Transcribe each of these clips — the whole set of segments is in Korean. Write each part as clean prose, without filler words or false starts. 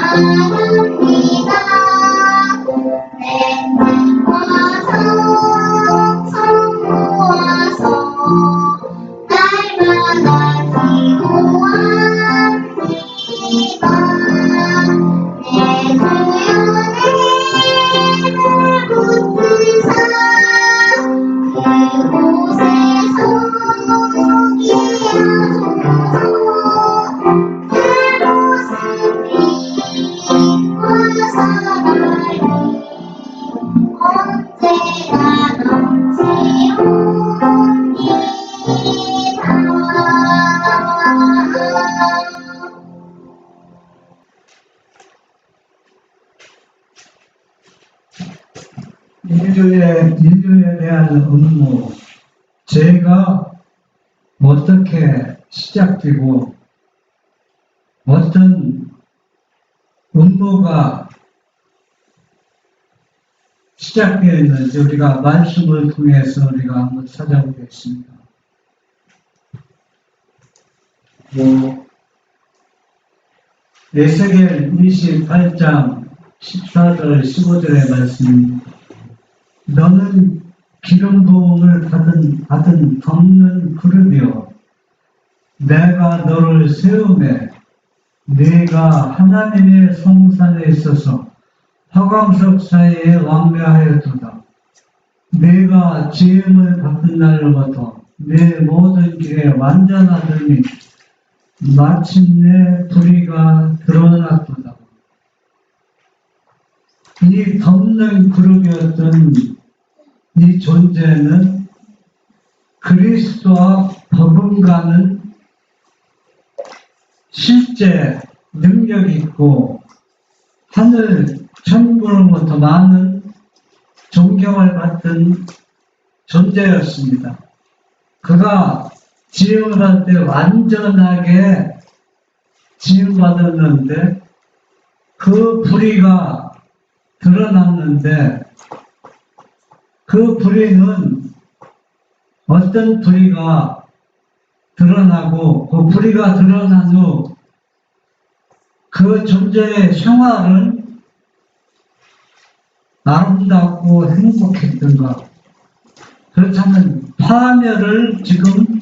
찬양합니다. 맹맹과 성성 모아서 날마다 기도합니다. 내 주연의 붙으사 그곳에서 기하소서. 내 모습 빛과 사랑이 언제나 넘치옵니다. 인류에 대한 업무, 죄가 어떻게 시작되고 어떤 업무가 시작되었는지 우리가 말씀을 통해서 우리가 한번 찾아보겠습니다. 에스겔 28장 14절 15절의 말씀입니다. 너는 기름 부음을 받은 덮는 그릇이여, 내가 너를 세우매 네가 하나님의 성산에 있어서 화광석 사이에 왕래하였도다. 네가 지음을 받은 날로부터 내 모든 길에 완전하더니 마침내 불의가 드러났도다. 이 덮는 그룹이었던 이 존재는 그리스도와 버금가는 실제 능력이 있고 하늘 천국으로부터 많은 존경을 받던 존재였습니다. 그가 지음을 할 때 완전하게 지음받았는데 그 불의가 드러났는데 그 불의는 어떤 불의가 드러나고 그 불의가 드러난 후 그 존재의 생활은 아름답고 행복했던가? 그렇다면 파멸을 지금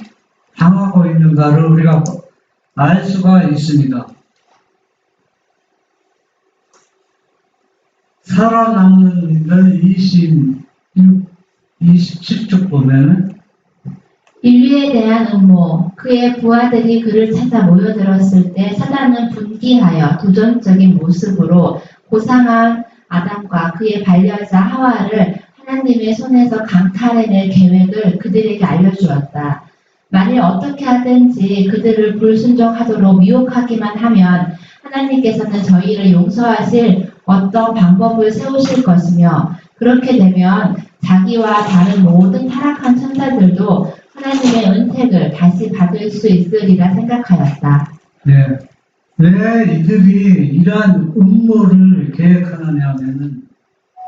당하고 있는가를 우리가 알 수가 있습니다. 살아남는 걸 27쪽 보면은 인류에 대한 음모, 그의 부하들이 그를 찾아 모여들었을 때 사단은 분기하여 도전적인 모습으로 고상한 아담과 그의 반려자 하와를 하나님의 손에서 강탈해낼 계획을 그들에게 알려주었다. 만일 어떻게 하든지 그들을 불순종하도록 미혹하기만 하면 하나님께서는 저희를 용서하실 어떤 방법을 세우실 것이며, 그렇게 되면 자기와 다른 모든 타락한 천사들도 하나님의 은택을 다시 받을 수 있으리라 생각하였다. 네. 왜 이들이 이러한 음모를 계획하느냐 하면은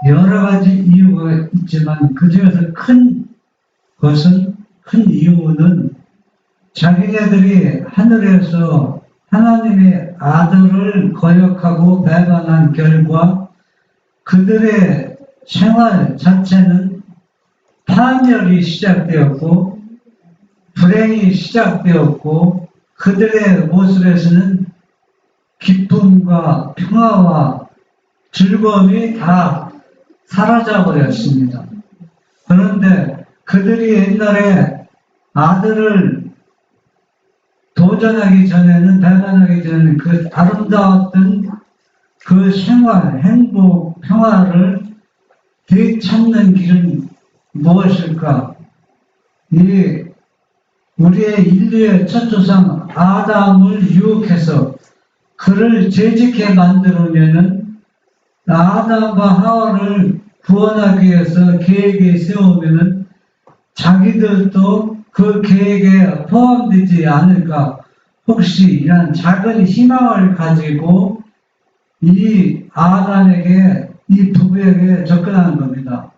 여러 가지 이유가 있지만 그 중에서 큰 이유는 자기네들이 하늘에서 하나님의 아들을 거역하고 배반한 결과 그들의 생활 자체는 파멸이 시작되었고 불행이 시작되었고 그들의 모습에서는 기쁨과 평화와 즐거움이 다 사라져 버렸습니다. 그런데 그들이 옛날에 아들을 도전하기 전에는, 배반하기 전에는 그 아름다웠던 그 생활, 행복, 평화를 되찾는 길은 무엇일까? 우리의 인류의 첫 조상 아담을 유혹해서 그를 죄짓게 만들면은 아담과 하와를 구원하기 위해서 계획에 세우면은 자기들도 그 계획에 포함되지 않을까? 혹시 이런 작은 희망을 가지고 이 아담에게, 이 부부에게 접근하는 겁니다.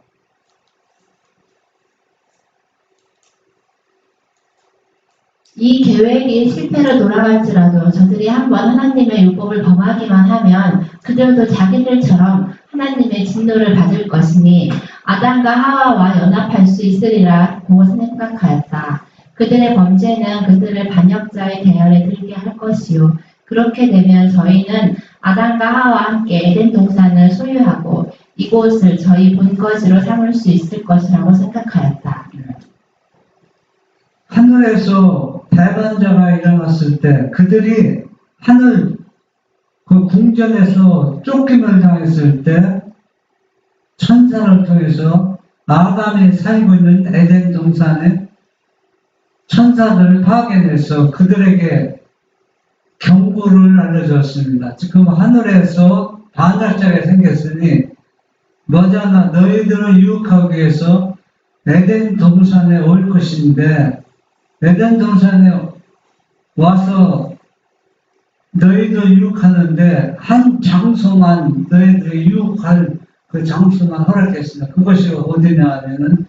이 계획이 실패로 돌아갈지라도 저들이 한번 하나님의 율법을 범하기만 하면 그들도 자기들처럼 하나님의 진노를 받을 것이니 아담과 하와와 연합할 수 있으리라고 생각하였다. 그들의 범죄는 그들을 반역자의 대열에 들게 할 것이요. 그렇게 되면 저희는 아담과 하와와 함께 에덴 동산을 소유하고 이곳을 저희 본거지로 삼을 수 있을 것이라고 생각하였다. 하늘에서 대반자가 일어났을 때 그들이 하늘 그 궁전에서 쫓김을 당했을 때 천사를 통해서 아담이 살고 있는 에덴 동산에 천사들을 파견해서 그들에게 경고를 알려줬습니다. 지금 하늘에서 반역자가 생겼으니 머지않아 너희들을 유혹하기 위해서 에덴 동산에 올 것인데 에덴 동산에 와서 너희들 유혹하는데 한 장소만 너희들이 유혹할 그 장소만 허락했습니다. 그것이 어디냐 하면은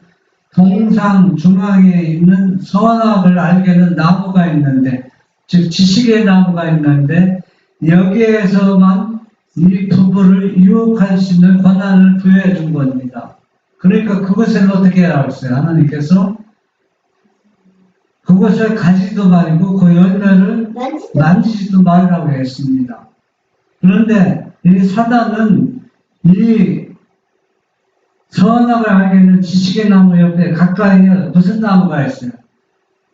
동산 중앙에 있는 선악을 알게 하는 나무가 있는데 즉 지식의 나무가 있는데 여기에서만 이 부부를 유혹할 수 있는 권한을 부여해 준 겁니다. 그러니까 그것을 어떻게 알았어요? 하나님께서 그것을 가지도 말고 그 열매를 만지지도 말라고 했습니다. 그런데 이 사단은 이 선악을 알게 하는 지식의 나무 옆에 가까이에 무슨 나무가 있어요?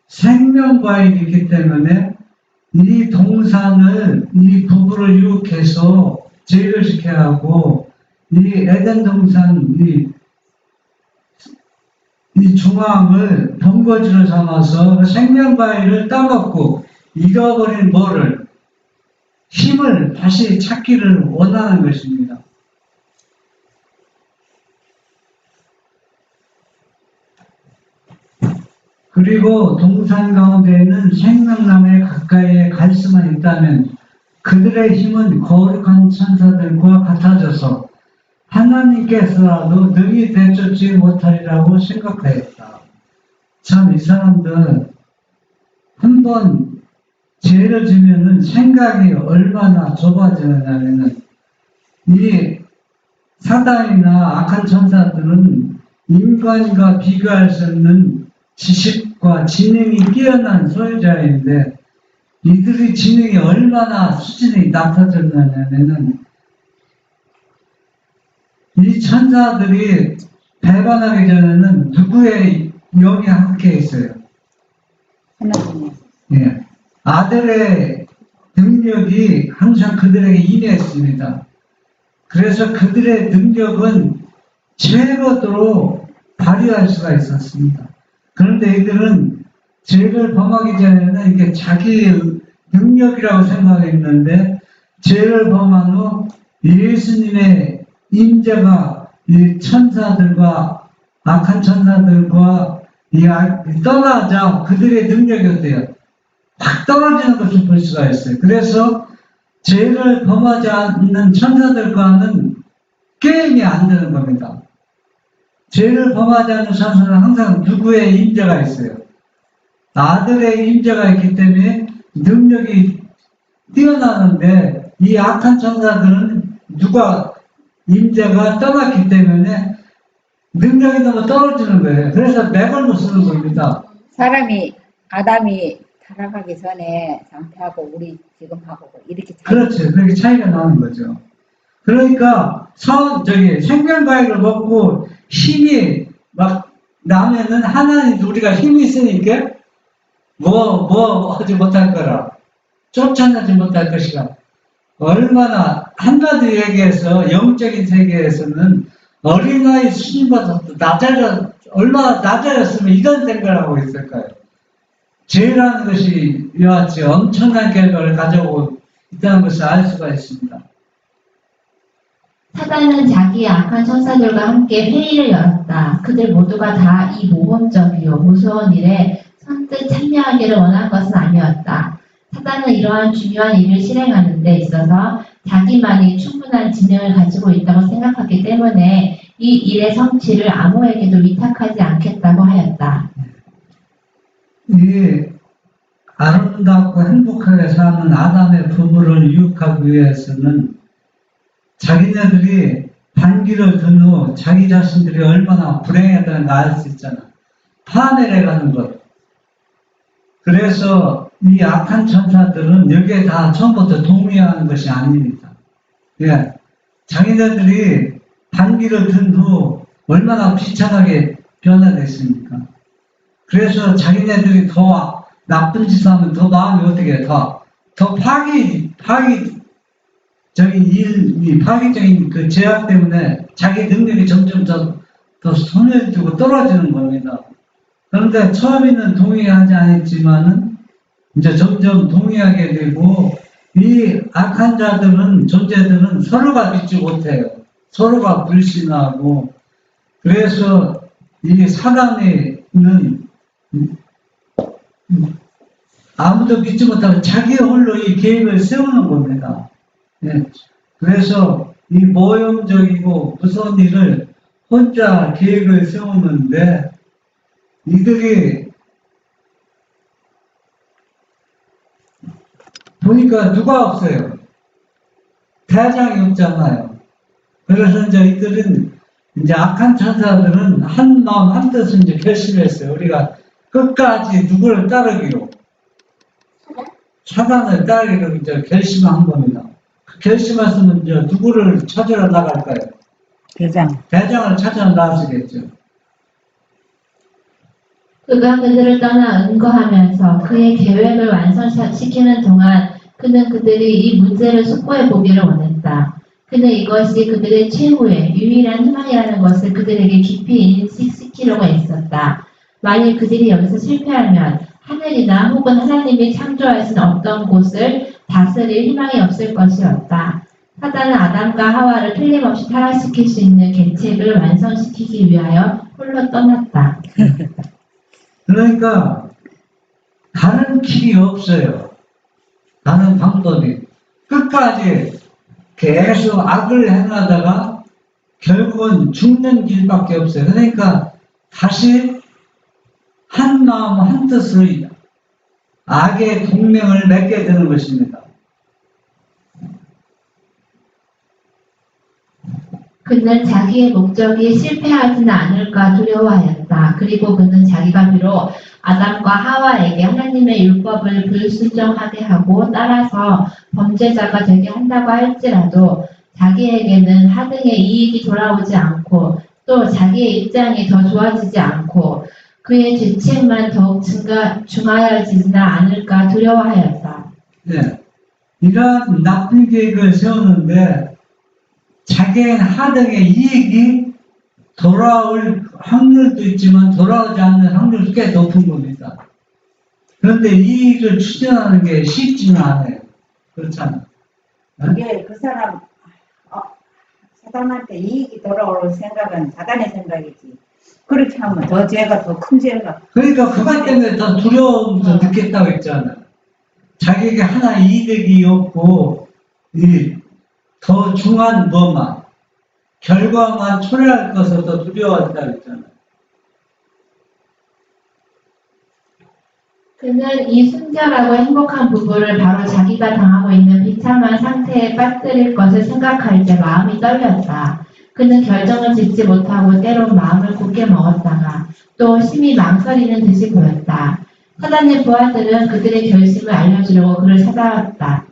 생명과일이 있기 때문에 이 동산을 이 부부를 유혹해서 죄를 시켜야 하고 이 에덴 동산 이 중앙을 본거지로 삼아서 생명과일을 따먹고 잃어버린 뭐를 힘을 다시 찾기를 원하는 것입니다. 그리고 동산 가운데에는 생명나무에 가까이에 갈 수만 있다면 그들의 힘은 거룩한 천사들과 같아져서 하나님께서라도 능히 되찾지 못하리라고 생각하였다. 참 이 사람들 한번 죄를 지면은 생각이 얼마나 좁아지느냐면은 이 사단이나 악한 천사들은 인간과 비교할 수 없는 지식과 지능이 뛰어난 소유자인데 이들의 지능이 얼마나 수준이 낮아졌느냐면은 이 천사들이 배반하기 전에는 누구의 영이 함께 있어요? 하나님. 예. 아들의 능력이 항상 그들에게 임했습니다. 그래서 그들의 능력은 최고로 발휘할 수가 있었습니다. 그런데 이들은 죄를 범하기 전에는 이게 자기의 능력이라고 생각했는데 죄를 범한 후 예수님의 임재가 이 천사들과 악한 천사들과 떠나자 그들의 능력이 어때요? 확 떨어지는 것을 볼 수가 있어요. 그래서 죄를 범하지 않는 천사들과는 게임이 안 되는 겁니다. 죄를 범하지 않는 천사는 항상 누구의 임재가 있어요? 아들의 임재가 있기 때문에 능력이 뛰어나는데 이 악한 천사들은 누가 임재가 떠났기 때문에 능력이 너무 떨어지는 거예요. 그래서 맥을 못 쓰는 겁니다. 사람이 아담이 타락하기 전에 상태하고 우리 지금 하고 이렇게 그렇죠. 그렇게 차이가 나는 거죠. 그러니까 생명과일을 먹고 힘이 막 나면은 하나님 우리가 힘이 있으니까 하지 못할 거라. 쫓아내지 못할 것이라. 얼마나 한마디 얘기해서 영적인 세계에서는 어린아이 수준보다 얼마나 낮아졌으면 이런 생각을 하고 있을까요? 죄라는 것이 이와 같이 엄청난 결과를 가져오고 있다는 것을 알 수가 있습니다. 사단은 자기의 악한 천사들과 함께 회의를 열었다. 그들 모두가 다 이 모험적이요 무서운 일에 선뜻 참여하기를 원한 것은 아니었다. 사단은 이러한 중요한 일을 실행하는 데 있어서 자기만이 충분한 지능을 가지고 있다고 생각하기 때문에 이 일의 성취를 아무에게도 위탁하지 않겠다고 하였다. 이 아름답고 행복하게 사는 아담의 부부를 유혹하기 위해서는 자기네들이 반기를 든 후 자기 자신들이 얼마나 불행하다는 걸 알 수 있잖아. 파멸해 가는 것. 그래서 이 악한 천사들은 여기에 다 처음부터 동의하는 것이 아닙니다. 예. 자기네들이 반기를 든 후 얼마나 비참하게 변화됐습니까? 그래서 자기네들이 더 나쁜 짓 하면 더 마음이 어떻게 해? 더 파기적인 그 제약 때문에 자기 능력이 점점 더 손을 두고 떨어지는 겁니다. 그런데 처음에는 동의하지 않았지만은 이제 점점 동의하게 되고 이 악한 존재들은 서로가 믿지 못해요. 서로가 불신하고 그래서 이 사단에는 아무도 믿지 못하고 자기 홀로 이 계획을 세우는 겁니다. 예. 그래서 이 모형적이고 무서운 일을 혼자 계획을 세우는데 이들이 보니까 누가 없어요. 대장이 없잖아요. 그래서 이제 이들은 이제 악한 천사들은 한 마음 한 뜻을 이제 결심했어요. 우리가 끝까지 누구를 따르기로 사단을 따르기로 이제 결심한 겁니다. 그 결심했으면 이제 누구를 찾으러 나갈까요? 대장을 찾으러 나가시겠죠. 그가 그들을 떠나 은거하면서 그의 계획을 완성시키는 동안 그는 그들이 이 문제를 숙고해 보기를 원했다. 그는 이것이 그들의 최후의 유일한 희망이라는 것을 그들에게 깊이 인식시키려고 했었다. 만일 그들이 여기서 실패하면 하늘이나 혹은 하나님이 창조하신 어떤 곳을 다스릴 희망이 없을 것이었다. 사단은 아담과 하와를 틀림없이 타락시킬 수 있는 계책을 완성시키기 위하여 홀로 떠났다. 그러니까 다른 길이 없어요. 다른 방법이. 끝까지 계속 악을 행하다가 결국은 죽는 길밖에 없어요. 그러니까 다시 한 마음 한 뜻으로 악의 동맹을 맺게 되는 것입니다. 그는 자기의 목적이 실패하지는 않을까 두려워하였다. 그리고 그는 자기가 비록 아담과 하와에게 하나님의 율법을 불순종하게 하고 따라서 범죄자가 되게 한다고 할지라도 자기에게는 하등의 이익이 돌아오지 않고 또 자기의 입장이 더 좋아지지 않고 그의 죄책만 더욱 중하여지지는 않을까 두려워하였다. 네. 이러한 나쁜 계획을 세우는데 자기의 하등의 이익이 돌아올 확률도 있지만 돌아오지 않는 확률이 꽤 높은 겁니다. 그런데 이익을 추진하는 게 쉽지는 않아요. 그렇잖아요. 그게 그 사람 사단한테 이익이 돌아올 생각은 사단의 생각이지. 그렇게 하면 더 죄가 더 큰 죄가. 그러니까 그것 때문에 더 두려움도 느꼈다고 했잖아요. 자기에게 하나 이득이 없고 더 중한 뭐만 결과만 초래할 것을 더 두려워한다고 했잖아요. 그는 이 순결하고 행복한 부부를 바로 자기가 당하고 있는 비참한 상태에 빠뜨릴 것을 생각할 때 마음이 떨렸다. 그는 결정을 짓지 못하고 때론 마음을 굳게 먹었다가 또 심히 망설이는 듯이 보였다. 사단의 부하들은 그들의 결심을 알려주려고 그를 찾아왔다.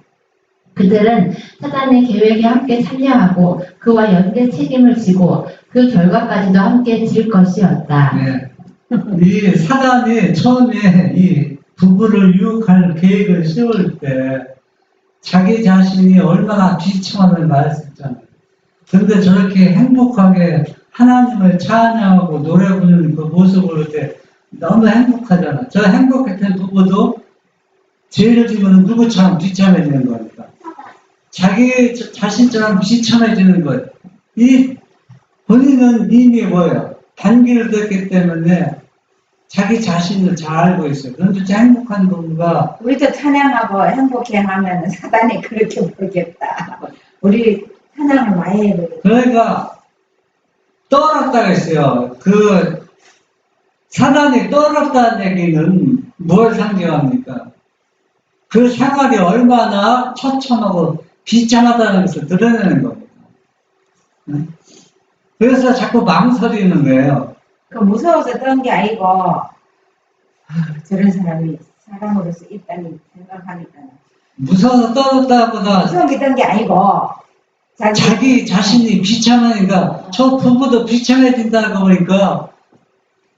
그들은 사단의 계획에 함께 참여하고 그와 연대 책임을 지고 그 결과까지도 함께 질 것이었다. 네. 이 사단이 처음에 이 부부를 유혹할 계획을 세울 때 자기 자신이 얼마나 비참함을 말했었잖아요. 그런데 저렇게 행복하게 하나님을 찬양하고 노래 부르는 그 모습을 볼 때 너무 행복하잖아. 저 행복했던 부부도 죄를 지면 누구처럼 비참해지는 거니까. 자기 자신처럼 비참해지는 거예요. 이 본인은 이미 뭐예요? 단기를 듣기 때문에 자기 자신을 잘 알고 있어요. 그런데 저 행복한 부부가 우리도 찬양하고 행복해 하면 사단이 그렇게 모르겠다. 우리 찬양을 많이 해야 되겠다. 그러니까 떠났다고 했어요. 그 사단이 떠났다는 얘기는 뭘 상징합니까? 그 생활이 얼마나 처참하고 비참하다는 것을 드러내는 겁니다. 네? 그래서 자꾸 망설이는 거예요. 그 무서워서 떤 게 아니고 저런 사람이 사람으로서 있다니 생각하니까 무서워서 떠났다보다 무서운 게 떤 게 아니고 자기 자신이 비참하니까 저 부부도 비참해진다고 보니까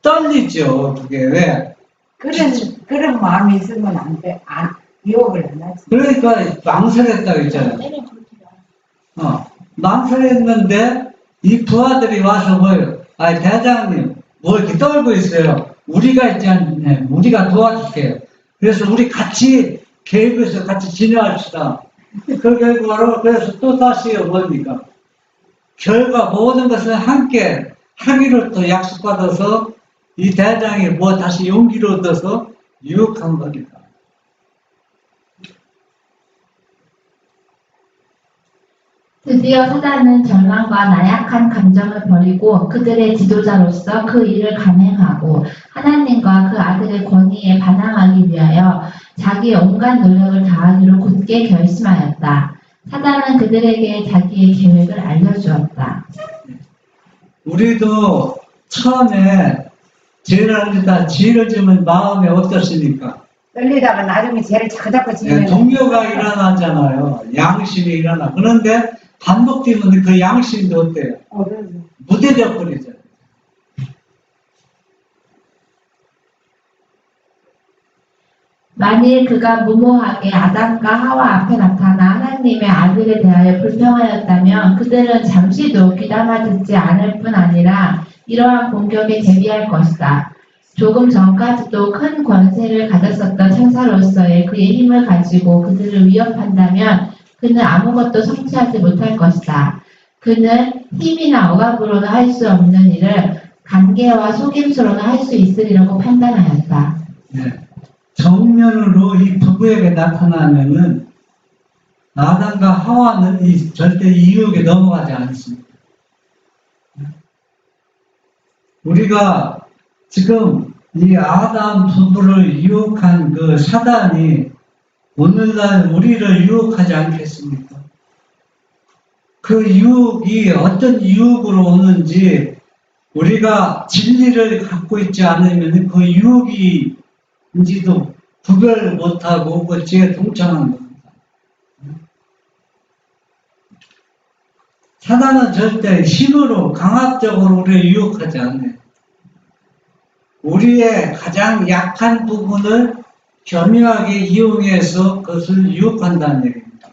떨리죠. 그게 왜? 그런 마음이 있으면 안 돼. 유혹을 안 하지. 그러니까 망설였다고 했잖아요. 망설였는데 이 부하들이 와서 뭐예요? 아, 대장님 뭐 이렇게 떨고 있어요. 우리가 있지 않냐? 우리가 도와줄게요. 그래서 우리 같이 계획해서 같이 진행합시다. 그 결과로 그래서 또 다시 뭡니까? 결과 모든 것을 함께 하기로 또 약속받아서 이 대장이 뭐 다시 용기를 얻어서 유혹한 겁니다. 드디어 사단은 절망과 나약한 감정을 버리고 그들의 지도자로서 그 일을 감행하고 하나님과 그 아들의 권위에 반항하기 위하여 자기의 온갖 노력을 다하기로 굳게 결심하였다. 사단은 그들에게 자기의 계획을 알려주었다. 우리도 처음에 죄를 알리다 지혜를 지면 마음이 어떻습니까? 떨리다가 나중에 죄를 자꾸 네, 지으면 동요가 일어나잖아요. 양심이 일어나. 그런데 반복되면 그 양심도 어때요? 그러지. 무뎌져 버리죠. 만일 그가 무모하게 아담과 하와 앞에 나타나 하나님의 아들에 대하여 불평하였다면 그들은 잠시도 귀담아 듣지 않을 뿐 아니라 이러한 공격에 대비할 것이다. 조금 전까지도 큰 권세를 가졌었던 천사로서의 그의 힘을 가지고 그들을 위협한다면 그는 아무것도 성취하지 못할 것이다. 그는 힘이나 억압으로는 할 수 없는 일을 간계와 속임수로는 할 수 있으리라고 판단하였다. 네. 정면으로 이 부부에게 나타나면은 아담과 하와는 절대 이 유혹에 넘어가지 않습니다. 우리가 지금 이 아담 부부를 유혹한 그 사단이 오늘날 우리를 유혹하지 않겠습니까? 그 유혹이 어떤 유혹으로 오는지 우리가 진리를 갖고 있지 않으면 그 유혹인지도 구별 못하고 그지에 동참한 겁니다. 사단은 절대 힘으로 강압적으로 우리를 유혹하지 않아요. 우리의 가장 약한 부분을 교묘하게 이용해서 그것을 유혹한다는 얘기입니다.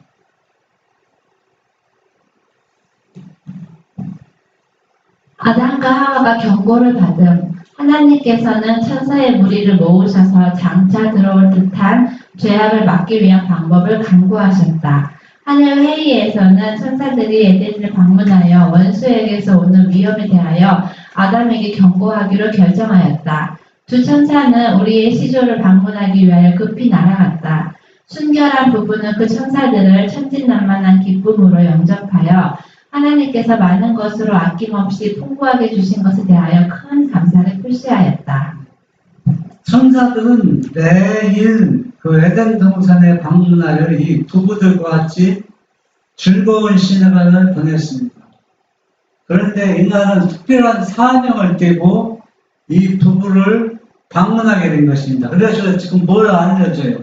아담과 하와가 경고를 받음 하나님께서는 천사의 무리를 모으셔서 장차 들어올 듯한 죄악을 막기 위한 방법을 강구하셨다. 하늘 회의에서는 천사들이 에덴을 방문하여 원수에게서 오는 위험에 대하여 아담에게 경고하기로 결정하였다. 두 천사는 우리의 시조를 방문하기 위하여 급히 날아갔다. 순결한 부부는 그 천사들을 천진난만한 기쁨으로 영접하여 하나님께서 많은 것으로 아낌없이 풍부하게 주신 것에 대하여 큰 감사를 표시하였다. 천사들은 매일 그 에덴 동산에 방문하여 이 부부들과 같이 즐거운 시간을 보냈습니다. 그런데 이날은 특별한 사명을 띠고 이 부부를 방문하게 된 것입니다. 그래서 지금 뭘 알려줘요?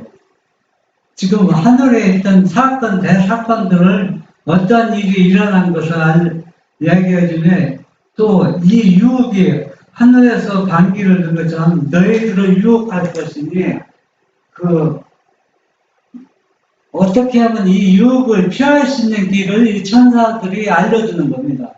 지금 하늘에 있던 사건, 대사건들을 어떤 일이 일어난 것을 이야기해 주네. 또 이 유혹이 하늘에서 반기를 든 것처럼 너희들을 유혹할 것이니 어떻게 하면 이 유혹을 피할 수 있는 길을 이 천사들이 알려주는 겁니다.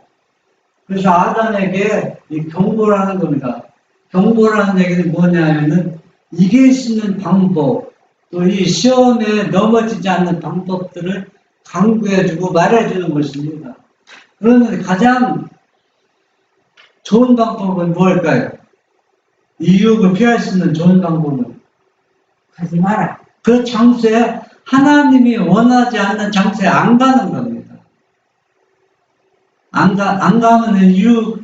그래서 아담에게 이 경고를 하는 겁니다. 경고라는 얘기는 뭐냐면은 이길 수 있는 방법, 또 이 시험에 넘어지지 않는 방법들을 강구해주고 말해주는 것입니다. 그러면 가장 좋은 방법은 무엇일까요? 이 유혹을 피할 수 있는 좋은 방법은? 가지 마라. 그 장소에 하나님이 원하지 않는 장소에 안 가는 겁니다. 안 가면은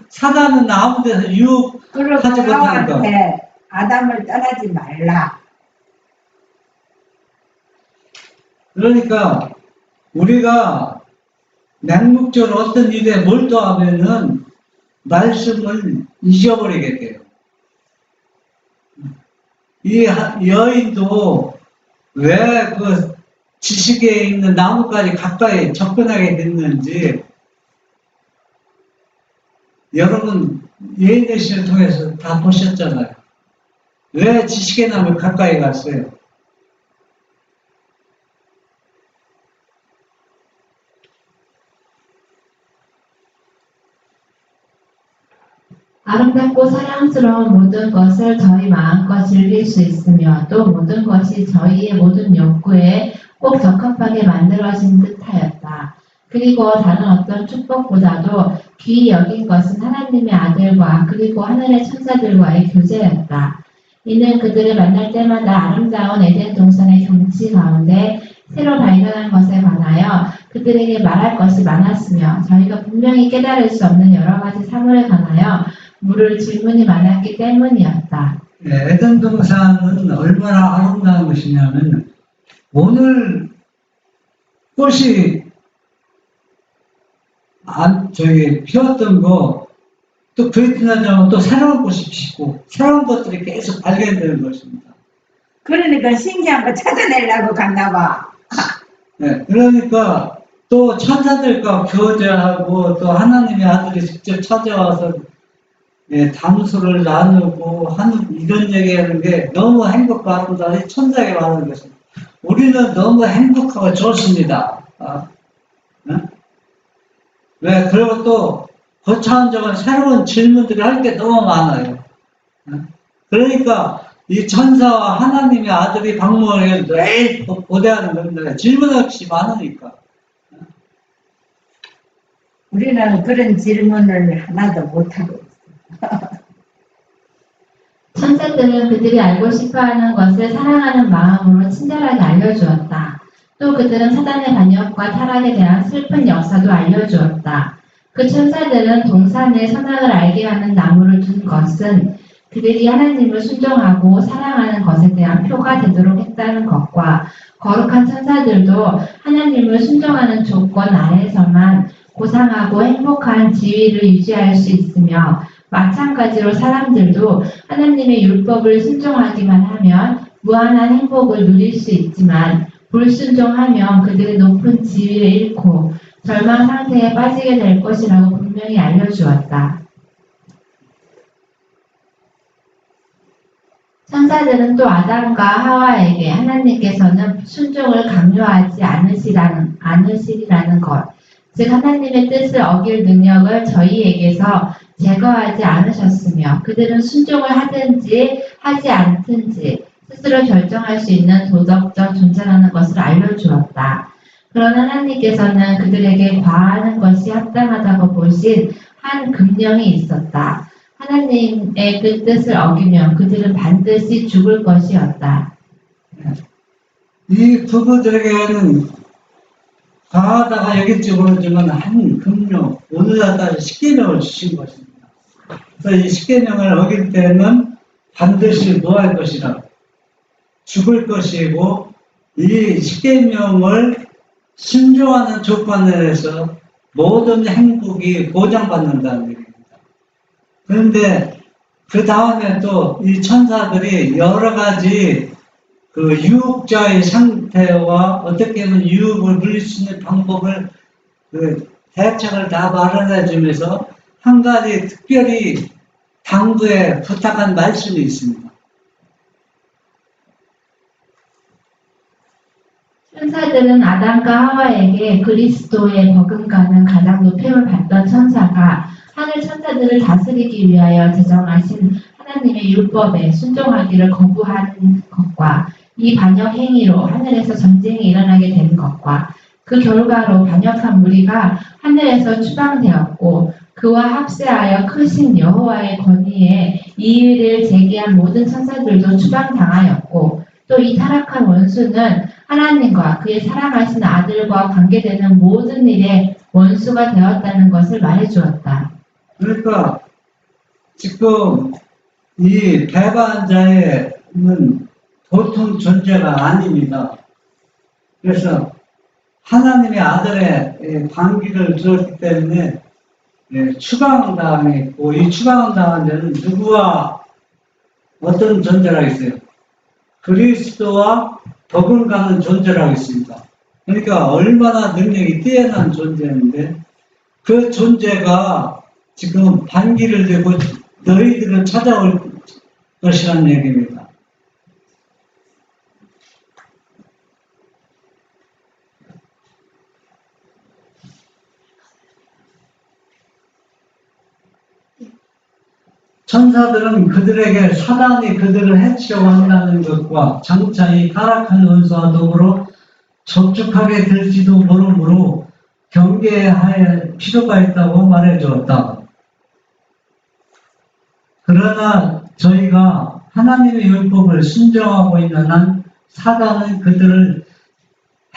사단은 아무 데서 그리고 하지 못하니까. 하와한테 아담을 떠나지 말라. 그러니까 우리가 맹목적으로 어떤 일에 몰두하면은 말씀을 잊어버리게 돼요. 이 여인도 왜 그 지식에 있는 나무까지 가까이 접근하게 됐는지 여러분 예인대신을 통해서 다 보셨잖아요. 왜 지식의 나무 가까이 갔어요? 아름답고 사랑스러운 모든 것을 저희 마음껏 즐길 수 있으며 또 모든 것이 저희의 모든 욕구에 꼭 적합하게 만들어진 듯하였다. 그리고 다른 어떤 축복보다도 귀히 여긴 것은 하나님의 아들과 그리고 하늘의 천사들과의 교제였다. 이는 그들을 만날 때마다 아름다운 에덴 동산의 경치 가운데 새로 발견한 것에 관하여 그들에게 말할 것이 많았으며 저희가 분명히 깨달을 수 없는 여러 가지 사물에 관하여 물을 질문이 많았기 때문이었다. 네, 에덴 동산은 얼마나 아름다운 것이냐면 오늘 꽃이 피었던 거 또 그에 지나자면 또 새로운 꽃이 피고 새로운 것들이 계속 발견되는 것입니다. 그러니까 신기한 거 찾아내려고 갔나 봐. 네, 그러니까 또 천사들과 교제하고 또 하나님의 아들이 직접 찾아와서 담소를 나누고 하는 이런 얘기하는 게 너무 행복하고 아름다운 천사에게 말하는 것입니다. 우리는 너무 행복하고 좋습니다. 왜? 그리고 또 거창한적인 새로운 질문들을 할 게 너무 많아요. 그러니까 이 천사와 하나님의 아들이 방문을 매일 고대하는 건데 질문 없이 많으니까. 우리는 그런 질문을 하나도 못하고 있어. 천사들은 그들이 알고 싶어하는 것을 사랑하는 마음으로 친절하게 알려주었다. 또 그들은 사단의 반역과 타락에 대한 슬픈 역사도 알려주었다. 그 천사들은 동산에 선악을 알게 하는 나무를 둔 것은 그들이 하나님을 순종하고 사랑하는 것에 대한 표가 되도록 했다는 것과 거룩한 천사들도 하나님을 순종하는 조건 아래서만 고상하고 행복한 지위를 유지할 수 있으며 마찬가지로 사람들도 하나님의 율법을 순종하기만 하면 무한한 행복을 누릴 수 있지만 불순종하면 그들의 높은 지위를 잃고 절망 상태에 빠지게 될 것이라고 분명히 알려주었다. 천사들은 또 아담과 하와에게 하나님께서는 순종을 강요하지 않으시리라는 것, 즉 하나님의 뜻을 어길 능력을 저희에게서 제거하지 않으셨으며 그들은 순종을 하든지 하지 않든지 스스로 결정할 수 있는 도덕적 존재라는 것을 알려주었다. 그러나 하나님께서는 그들에게 과하는 것이 합당하다고 보신 한 금령이 있었다. 하나님의 그 뜻을 어기면 그들은 반드시 죽을 것이었다. 이 부부들에게는 과하다가 여길지 모르지만 한 금령, 오늘날 따라 십계명을 주신 것입니다. 그래서 이 십계명을 어길 때는 반드시 뭐 할 것이라 죽을 것이고 이 십계명을 순종하는 조건에서 모든 행복이 보장받는다는 얘기입니다. 그런데 그 다음에 또 이 천사들이 여러 가지 그 유혹자의 상태와 어떻게 하면 유혹을 물릴 수 있는 방법을 그 대책을 다 마련해 주면서 한 가지 특별히 당부에 부탁한 말씀이 있습니다. 천사들은 아담과 하와에게 그리스도의 버금가는 가장 높임을 받던 천사가 하늘 천사들을 다스리기 위하여 제정하신 하나님의 율법에 순종하기를 거부한 것과 이 반역 행위로 하늘에서 전쟁이 일어나게 된 것과 그 결과로 반역한 무리가 하늘에서 추방되었고 그와 합세하여 크신 여호와의 권위에 이의를 제기한 모든 천사들도 추방당하였고 또 이 타락한 원수는 하나님과 그의 사랑하신 아들과 관계되는 모든 일에 원수가 되었다는 것을 말해주었다. 그러니까 지금 이 배반자는 보통 존재가 아닙니다. 그래서 하나님의 아들의 반기를 주었기 때문에 추방당했고, 이 추방당한 자는 누구와 어떤 존재라고 있어요? 그리스도와 더불어가는 존재라고 있습니다. 그러니까 얼마나 능력이 뛰어난 존재인데 그 존재가 지금 반기를 들고 너희들을 찾아올 것이라는 얘기입니다. 천사들은 그들에게 사단이 그들을 해치려고 한다는 것과 장차 이 타락한 원수와 더불어 접촉하게 될지도 모르므로 경계할 필요가 있다고 말해주었다. 그러나 저희가 하나님의 율법을 순종하고 있는 한 사단은 그들을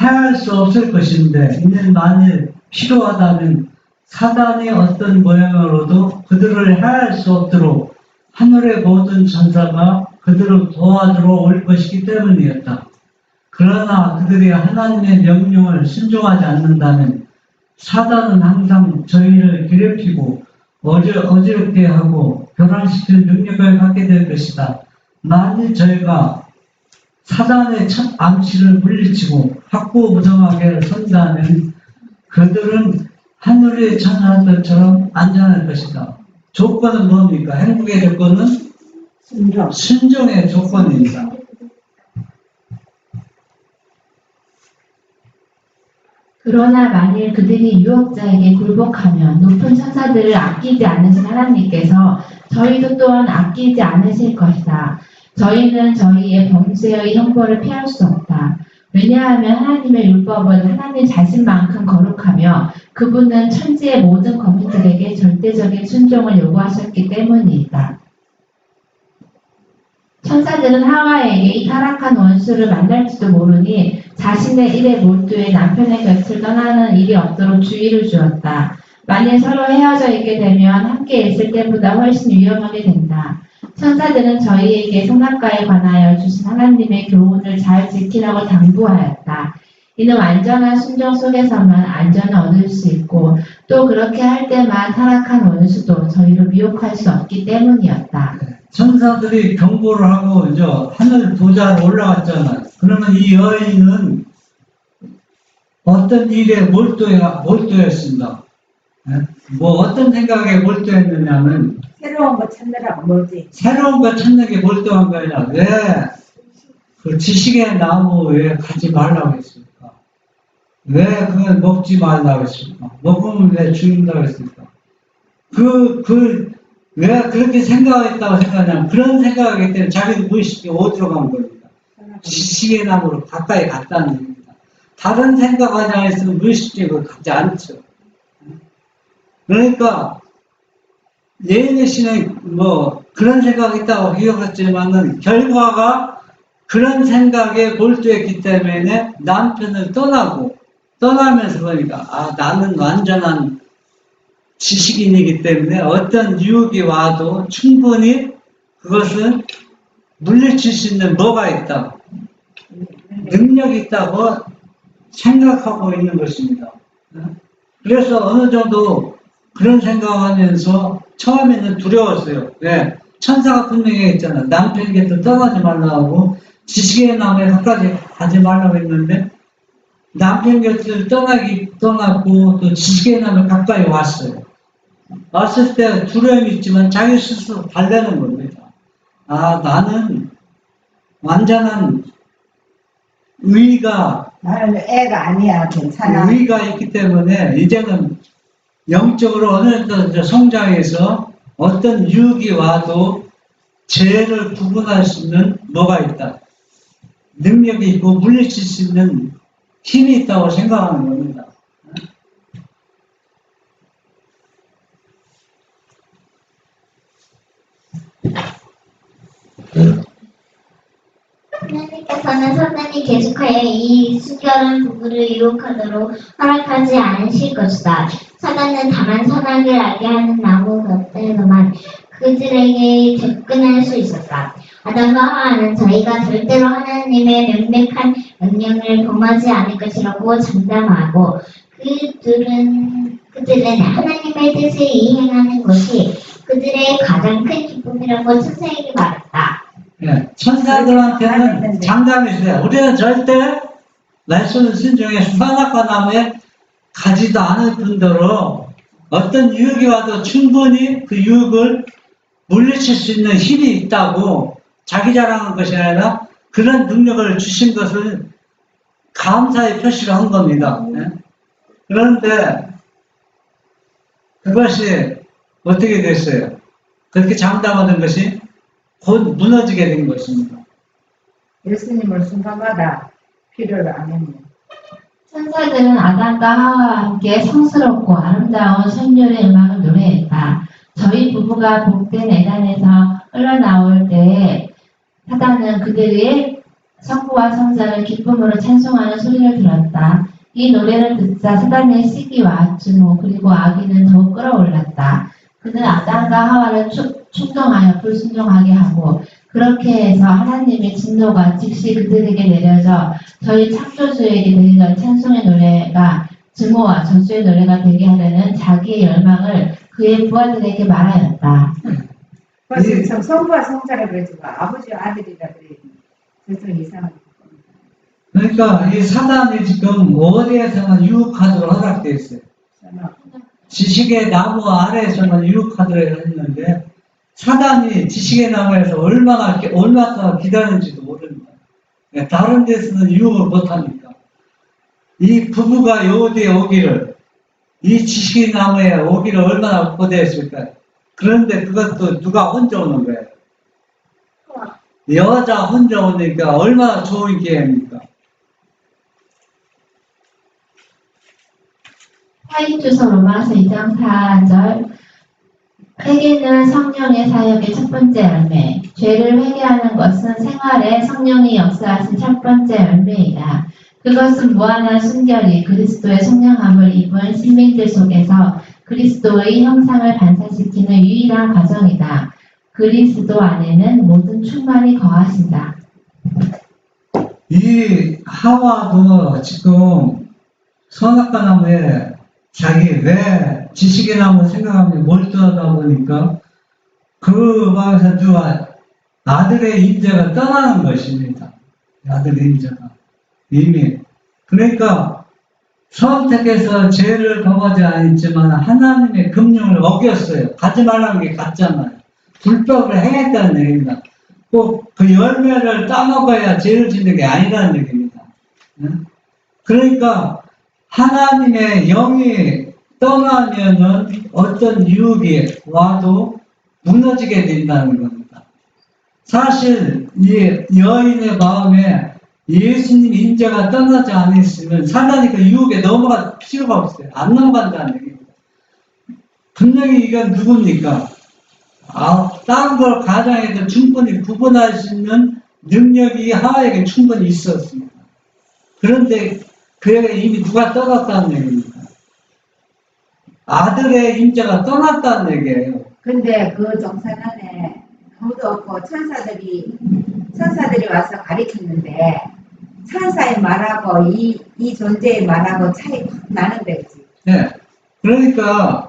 해할 수 없을 것인데, 이는 만일 필요하다면 사단이 어떤 모양으로도 그들을 해할 수 없도록 하늘의 모든 천사가 그들을 도와주러 올 것이기 때문이었다. 그러나 그들이 하나님의 명령을 순종하지 않는다면 사단은 항상 저희를 괴롭히고 어지럽게 하고 교란시킬 능력을 갖게 될 것이다. 만일 저희가 사단의 첫 암시를 물리치고 확고부정하게 선다면 그들은 하늘의 천사들처럼 안전할 것이다. 조건은 뭡니까? 행복의 조건은 순종의 조건입니다. 그러나 만일 그들이 유혹자에게 굴복하면 높은 천사들을 아끼지 않으신 하나님께서 저희도 또한 아끼지 않으실 것이다. 저희는 저희의 범죄의 형벌을 피할 수 없다. 왜냐하면 하나님의 율법은 하나님 자신만큼 거룩하며 그분은 천지의 모든 거민들에게 절대적인 순종을 요구하셨기 때문이다. 천사들은 하와에게 이 타락한 원수를 만날지도 모르니 자신의 일에 몰두해 남편의 곁을 떠나는 일이 없도록 주의를 주었다. 만일 서로 헤어져 있게 되면 함께 있을 때보다 훨씬 위험하게 된다. 천사들은 저희에게 선악과에 관하여 주신 하나님의 교훈을 잘 지키라고 당부하였다. 이는 완전한 순종 속에서만 안전을 얻을 수 있고 또 그렇게 할 때만 타락한 원수도 저희를 미혹할 수 없기 때문이었다. 천사들이 경고를 하고 이제 하늘 보좌로 올라갔잖아요. 그러면 이 여인은 어떤 일에 몰두했습니다. 뭐 어떤 생각에 몰두했느냐면 새로운 거 찾느라고 뭐지? 새로운 걸 찾는 게 몰두한 거 아니라 왜 그 지식의 나무 왜 가지 말라고 했습니까? 왜 그걸 먹지 말라고 했습니까? 먹으면 왜 죽인다고 했습니까? 왜 그렇게 생각했다고 생각하냐면 그런 생각하기 때문에 자기도 무의식이 어디로 간 겁니다. 지식의 나무로 가까이 갔다는 얘기입니다. 다른 생각하지 않았으면 무의식적으로 가지 않죠. 그러니까 예인의 씨는 뭐 그런 생각이 있다고 기억했지만은 결과가 그런 생각에 몰두했기 때문에 남편을 떠나면서 그러니까 나는 완전한 지식인이기 때문에 어떤 유혹이 와도 충분히 그것을 물리칠 수 있는 뭐가 있다. 능력이 있다고 생각하고 있는 것입니다. 그래서 어느 정도 그런 생각하면서 처음에는 두려웠어요. 왜? 천사가 분명히 했잖아. 남편 곁을 떠나지 말라고 지식의 나무에 가까이 가지 말라고 했는데 남편 곁을 떠났고 또 지식의 나무에 가까이 왔어요. 왔을 때 두려움이 있지만 자기 스스로 달래는 겁니다. 나는 완전한 나는 애가 아니야. 괜찮아. 의의가 있기 때문에 이제는 영적으로 어느 정도 성장해서 어떤 유혹이 와도 죄를 구분할 수 있는 뭐가 있다. 능력이 있고 물리칠 수 있는 힘이 있다고 생각하는 겁니다. 하나님께서는 사단이 계속하여 이 수결한 부부를 유혹하도록 허락하지 않으실 것이다. 사단은 다만 선악을 알게 하는 나무 곁에서만 그들에게 접근할 수 있었다. 아담과 하와는 저희가 절대로 하나님의 명백한 명령을 범하지 않을 것이라고 장담하고 그들은 하나님의 뜻을 이행하는 것이 그들의 가장 큰 기쁨이라고 천사에게 말했다. 예, 천사들한테는 장담했어요. 우리는 절대 말씀을 순종해 수산악과 나무에 가지도 않을 뿐더러 어떤 유혹이 와도 충분히 그 유혹을 물리칠 수 있는 힘이 있다고 자기 자랑한 것이 아니라 그런 능력을 주신 것을 감사의 표시를 한 겁니다. 예? 그런데 그것이 어떻게 됐어요? 그렇게 장담하던 것이 곧 무너지게 된 것입니다. 예수님을 순간마다 필요를 안 했네. 천사들은 아담과 하와와 함께 성스럽고 아름다운 선율의 음악을 노래했다. 저희 부부가 복된 에단에서 흘러나올 때에 사단은 그들의 성부와 성자를 기쁨으로 찬송하는 소리를 들었다. 이 노래를 듣자 사단의 시기와 증오 그리고 악의는 더욱 끌어올랐다. 그는 아담과 하와를 충동하여 불순종하게 하고 그렇게 해서 하나님의 진노가 즉시 그들에게 내려져 저희 창조주에게 들리던 찬송의 노래가 증오와 저주의 노래가 되게 하려는 자기의 열망을 그의 부하들에게 말하였다. 그래서 참 성부와 성자라 그러지 마. 아버지와 아들이라 그래야지. 그래서 이상한 그러니까 이 사단이 지금 어디에서만 유혹하도록 허락되어 있어요. 지식의 나무 아래에서만 유혹하도록 했는데 사단이 지식의 나무에서 얼마나 기다리는지도 모릅니다. 다른 데서는 유혹을 못합니까? 이 부부가 여기에 오기를 이 지식의 나무에 오기를 얼마나 고대했을까요? 그런데 그것도 누가 혼자 오는 거예요? 여자 혼자 오니까 얼마나 좋은 기회입니까? 타인주서 로마서 2장 4절 회개는 성령의 사역의 첫 번째 열매. 죄를 회개하는 것은 생활에 성령이 역사하신 첫 번째 열매이다. 그것은 무한한 순결이 그리스도의 선량함을 입은 신민들 속에서 그리스도의 형상을 반사시키는 유일한 과정이다. 그리스도 안에는 모든 충만이 거하신다. 이 하와도 지금 선악과 나무에 자기 왜 지식의 나무 생각하면 몰두하다 보니까 그 마음에서 누가 아들의 임재가 떠나는 것입니다. 아들의 임재가 이미 그러니까 선택해서 죄를 범하지 않았지만 하나님의 금령을 어겼어요. 가지 말라는 게 같잖아요. 불법을 행했다는 얘기입니다. 꼭 그 열매를 따먹어야 죄를 짓는 게 아니라는 얘기입니다. 그러니까 하나님의 영이 떠나면은 어떤 유혹이 와도 무너지게 된다는 겁니다. 사실 이 여인의 마음에 예수님 인자가 떠나지 않았으면 사단이 그 유혹에 넘어갈 필요가 없어요. 안 넘어간다는 얘기입니다. 분명히 이건 누굽니까? 다른 걸 가장해도 충분히 구분할 수 있는 능력이 하와에게 충분히 있었습니다. 그런데 그에게 이미 누가 떠났다는 얘기입니다. 아들의 임자가 떠났다는 얘기예요. 근데 그 정산안에 아무도 없고 천사들이 와서 가르쳤는데 천사의 말하고 이 존재의 말하고 차이 확 나는데 그치? 네. 그러니까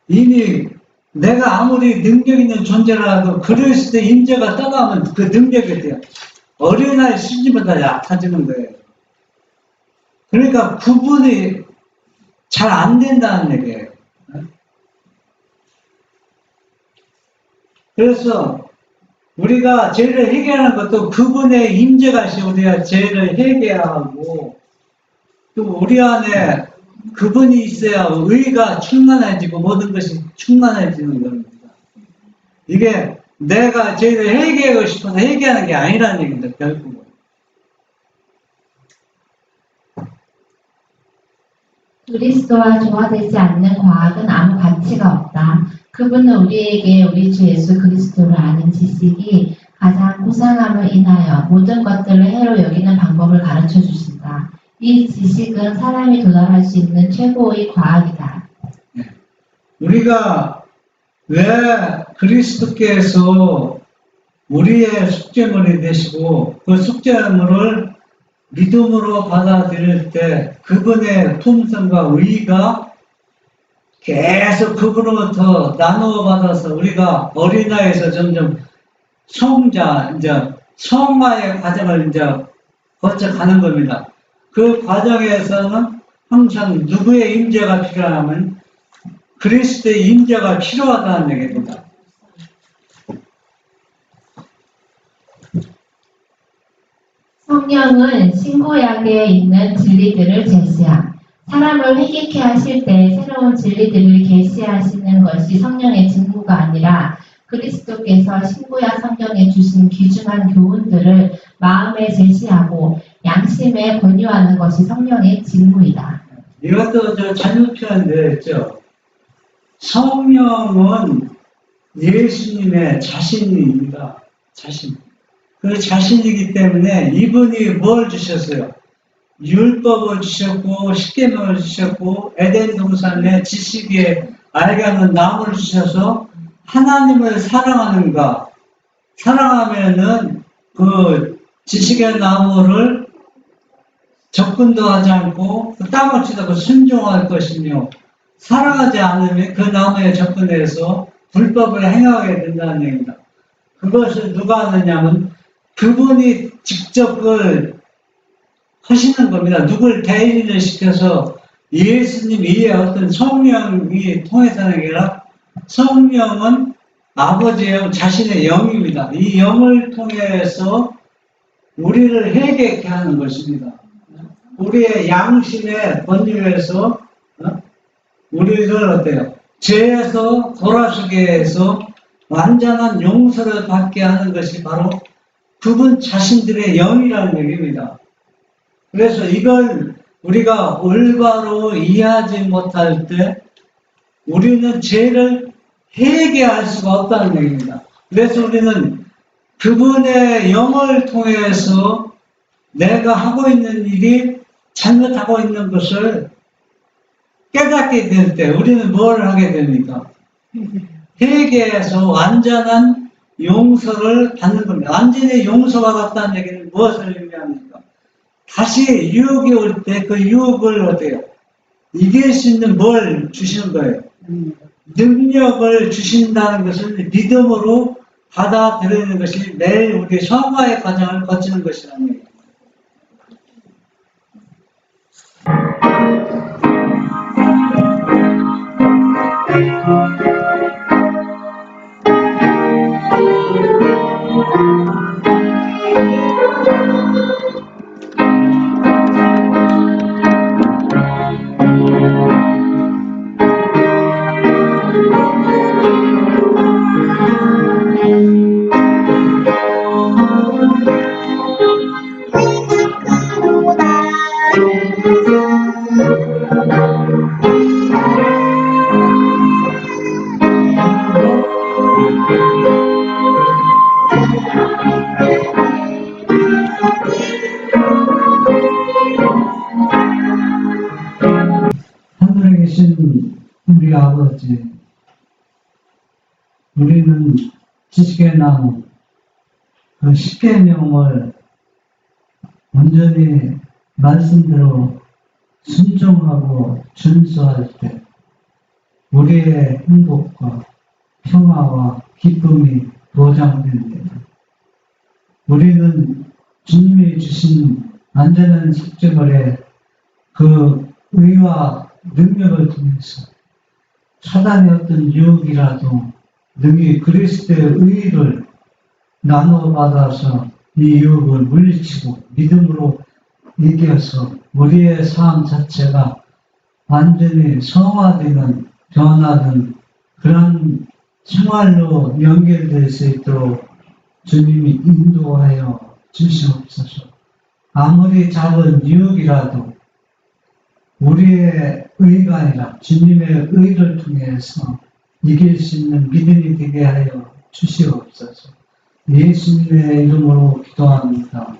이미 내가 아무리 능력 있는 존재라도 그리스도 임재가 떠나면 그 능력이 돼요. 어린아이 수준보다 약해지는 거예요. 그러니까 구분이 잘 안 된다는 얘기예요. 그래서 우리가 죄를 해결하는 것도 그분의 임재가 있어 우리가 죄를 해결하고 또 우리 안에 그분이 있어야 의가 충만해지고 모든 것이 충만해지는 겁니다. 이게 내가 죄를 해결하고 싶어서 해결하는 게 아니라는 얘기입니다. 결국은. 그리스도와 조화되지 않는 과학은 아무 가치가 없다. 그분은 우리에게 우리 주 예수 그리스도를 아는 지식이 가장 고상함을 인하여 모든 것들을 해로 여기는 방법을 가르쳐 주신다. 이 지식은 사람이 도달할 수 있는 최고의 과학이다. 우리가 왜 그리스도께서 우리의 숙제물이 되시고 그 숙제물을 믿음으로 받아들일 때 그분의 품성과 의의가 계속 그분으로부터 나누어 받아서 우리가 어린아이에서 점점 성자, 이제 성화의 과정을 이제 거쳐가는 겁니다. 그 과정에서는 항상 누구의 임재가 필요하면 그리스도의 임재가 필요하다는 얘기입니다. 성령은 신구약에 있는 진리들을 제시함. 사람을 회개케 하실 때 새로운 진리들을 계시하시는 것이 성령의 직무가 아니라 그리스도께서 신구약 성경에 주신 귀중한 교훈들을 마음에 제시하고 양심에 권유하는 것이 성령의 직무이다. 이것도 저 잘못 표현되었죠. 성령은 예수님의 자신입니다. 자신. 그 자신이기 때문에 이분이 뭘 주셨어요? 율법을 주셨고 십계명을 주셨고 에덴 동산에 지식에 알게 하는 나무를 주셔서 하나님을 사랑하는가? 사랑하면은 그 지식의 나무를 접근도 하지 않고 따먹지도 않고 순종할 것이며 사랑하지 않으면 그 나무에 접근해서 불법을 행하게 된다는 얘기입니다. 그것을 누가 하느냐면 그분이 직접 그걸 하시는 겁니다. 누굴 대리를 시켜서 예수님 이에 어떤 성령이 통해서는 아니라 성령은 아버지의 영, 자신의 영입니다. 이 영을 통해서 우리를 회개케 하는 것입니다. 우리의 양심에 권유해서 우리를 어때요? 죄에서 돌아서게 해서 완전한 용서를 받게 하는 것이 바로 그분 자신들의 영이라는 얘기입니다. 그래서 이걸 우리가 올바로 이해하지 못할 때 우리는 죄를 회개할 수가 없다는 얘기입니다. 그래서 우리는 그분의 영을 통해서 내가 하고 있는 일이 잘못하고 있는 것을 깨닫게 될 때 우리는 뭘 하게 됩니까? 회개해서 완전한 용서를 받는 겁니다. 완전히 용서받았다는 얘기는 무엇을 의미합니까? 다시 유혹이 올 때 그 유혹을 어때요? 이길 수 있는 뭘 주시는 거예요? 능력을 주신다는 것을 믿음으로 받아들이는 것이 매일 우리 성화의 과정을 거치는 것이라는 얘기입니다. 하늘에 계신 우리 아버지, 우리는 지식의 나무, 그 십계명을 온전히 말씀대로 순종하고 준수할 때 우리의 행복과 평화와 기쁨이 보장됩니다. 우리는 주님이 주신 완전한 숙제물의 그 의와 능력을 통해서 사단의 어떤 유혹이라도 능히 그리스도의 의를 나누어 받아서 이 유혹을 물리치고 믿음으로 이겨서 우리의 삶 자체가 완전히 성화되는 변화된 그런 생활로 연결될 수 있도록 주님이 인도하여 주시옵소서. 아무리 작은 유혹이라도 우리의 의가 아니라 주님의 의를 통해서 이길 수 있는 믿음이 되게 하여 주시옵소서. 예수님의 이름으로 기도합니다.